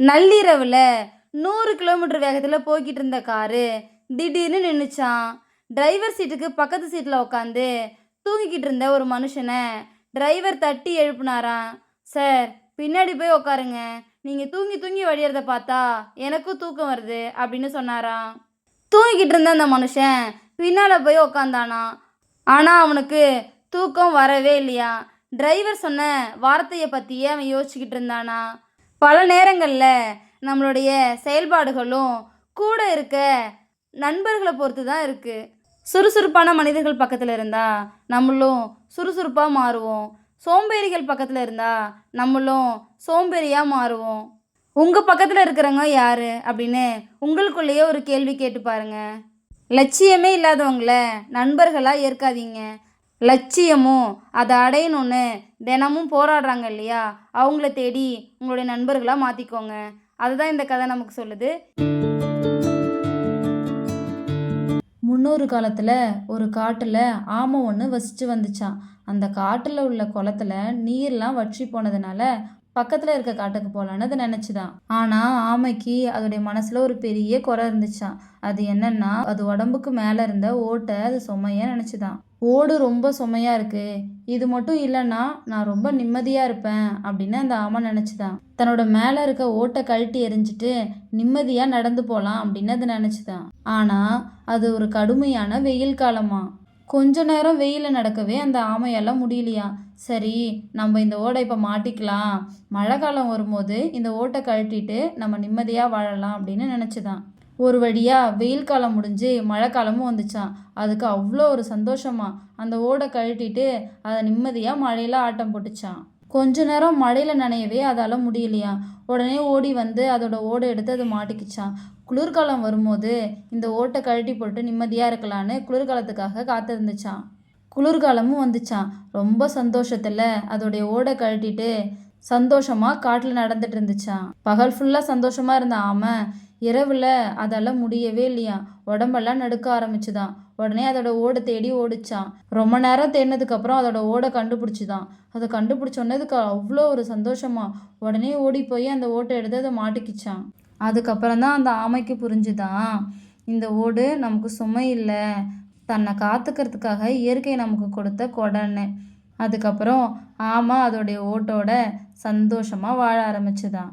நள்ளிரவில் 100 கிலோமீட்டர் வேகத்தில் போய்கிட்டு இருந்த காரு திடீர்னு நின்றுச்சான். டிரைவர் சீட்டுக்கு பக்கத்து சீட்டில் உட்காந்து தூங்கிக்கிட்டு இருந்த ஒரு மனுஷனை டிரைவர் தட்டி எழுப்புனாராம். சார், பின்னாடி போய் உட்காருங்க, நீங்கள் தூங்கி தூங்கி வழியறத பார்த்தா எனக்கும் தூக்கம் வருது அப்படின்னு சொன்னாராம். தூங்கிக்கிட்டு இருந்த அந்த மனுஷன் பின்னால் போய் உக்காந்தானா. ஆனால் அவனுக்கு தூக்கம் வரவே இல்லையா. டிரைவர் சொன்ன வார்த்தையை பற்றியே அவன் யோசிச்சுக்கிட்டு இருந்தானா. பல நேரங்களில் நம்மளுடைய செயல்பாடுகளும் கூட இருக்க நண்பர்களை பொறுத்து தான் இருக்குது. சுறுசுறுப்பான மனிதர்கள் பக்கத்தில் இருந்தால் நம்மளும் சுறுசுறுப்பாக மாறுவோம். சோம்பேறிகள் பக்கத்தில் இருந்தால் நம்மளும் சோம்பேறியாக மாறுவோம். உங்கள் பக்கத்தில் இருக்கிறவங்க யார் அப்படின்னு உங்களுக்குள்ளேயே ஒரு கேள்வி கேட்டு பாருங்கள். லட்சியமே இல்லாதவங்கள நண்பர்களாக ஏற்காதீங்க. லட்சியமும் அதை அடையணும்னு தினமும் போராடுறாங்க இல்லையா, அவங்கள தேடி உங்களுடைய நண்பர்களாக மாற்றிக்கோங்க. அதுதான் இந்த கதை நமக்கு சொல்லுது. முன்னொரு காலத்தில் ஒரு காட்டில் ஆமை ஒன்று வசித்து வந்துச்சான். அந்த காட்டில் உள்ள குளத்துல நீர்லாம் வற்றி போனதுனால பக்கத்தில் இருக்க காட்டுக்கு போகலான்னு அது நினச்சிதான். ஆனால் ஆமைக்கு அதோடைய மனசில் ஒரு பெரிய குறை இருந்துச்சான். அது என்னன்னா, அது உடம்புக்கு மேலே இருந்த ஓட்டை அது சுமையாக நினச்சிதான். ஓடு ரொம்ப சுமையாக இருக்குது, இது மட்டும் இல்லைன்னா நான் ரொம்ப நிம்மதியாக இருப்பேன் அப்படின்னு அந்த ஆமை நினச்சிதான். தன்னோட மேலே இருக்க ஓட்டை கழட்டி எரிஞ்சிட்டு நிம்மதியாக நடந்து போகலாம் அப்படின்னு அது நினச்சிதான். ஆனால் அது ஒரு கடுமையான வெயில் காலமா. கொஞ்ச நேரம் வெயிலில் நடக்கவே அந்த ஆமையெல்லாம் முடியலையா. சரி, நம்ம இந்த ஓடை இப்போ மாட்டிக்கலாம், மழை காலம் வரும்போது இந்த ஓட்டை கழட்டிட்டு நம்ம நிம்மதியாக வாழலாம் அப்படின்னு நினச்சிதான். ஒரு வழியாக வெயில் காலம் முடிஞ்சு மழை காலமும் வந்துச்சான். அதுக்கு அவ்வளோ ஒரு சந்தோஷமா அந்த ஓடை கழட்டிட்டு அதை நிம்மதியாக மழையில் ஆட்டம் போட்டுச்சான். கொஞ்ச நேரம் மழையில் நனையவே அதால் முடியலையா. உடனே ஓடி வந்து அதோட ஓடை எடுத்து அது மாட்டிக்கிச்சான். குளிர்காலம் வரும்போது இந்த ஓட்டை கழட்டி போட்டு நிம்மதியாக இருக்கலான்னு குளிர்காலத்துக்காக காத்திருந்துச்சான். குளிர்காலமும் வந்துச்சான். ரொம்ப சந்தோஷத்தில் அதோடைய ஓடை கழட்டிட்டு சந்தோஷமாக காட்டில் நடந்துட்டு இருந்துச்சான். பகல் ஃபுல்லாக சந்தோஷமாக இருந்த ஆமை இரவில் அதால் முடியவே இல்லையா. உடம்பெல்லாம் நடுக்க ஆரம்பிச்சுதான். உடனே அதோட ஓடை தேடி ஓடிச்சான். ரொம்ப நேரம் தேடினதுக்கப்புறம் அதோட ஓடை கண்டுபிடிச்சிதான். அதை கண்டுபிடிச்சோன்னதுக்கு அவ்வளோ ஒரு சந்தோஷமா உடனே ஓடி போய் அந்த ஓட்டை எடுத்து அதை மாட்டிக்கிச்சான். அதுக்கப்புறம் தான் அந்த ஆமைக்கு புரிஞ்சுதான், இந்த ஓடு நமக்கு சுமை இல்லை, தன்னை காத்துக்கிறதுக்காக இயற்கை நமக்கு கொடுத்த கொடைன்னு. அதுக்கப்புறம் ஆமை அதோடைய ஓட்டோட சந்தோஷமாக வாழ ஆரம்பிச்சுதான்.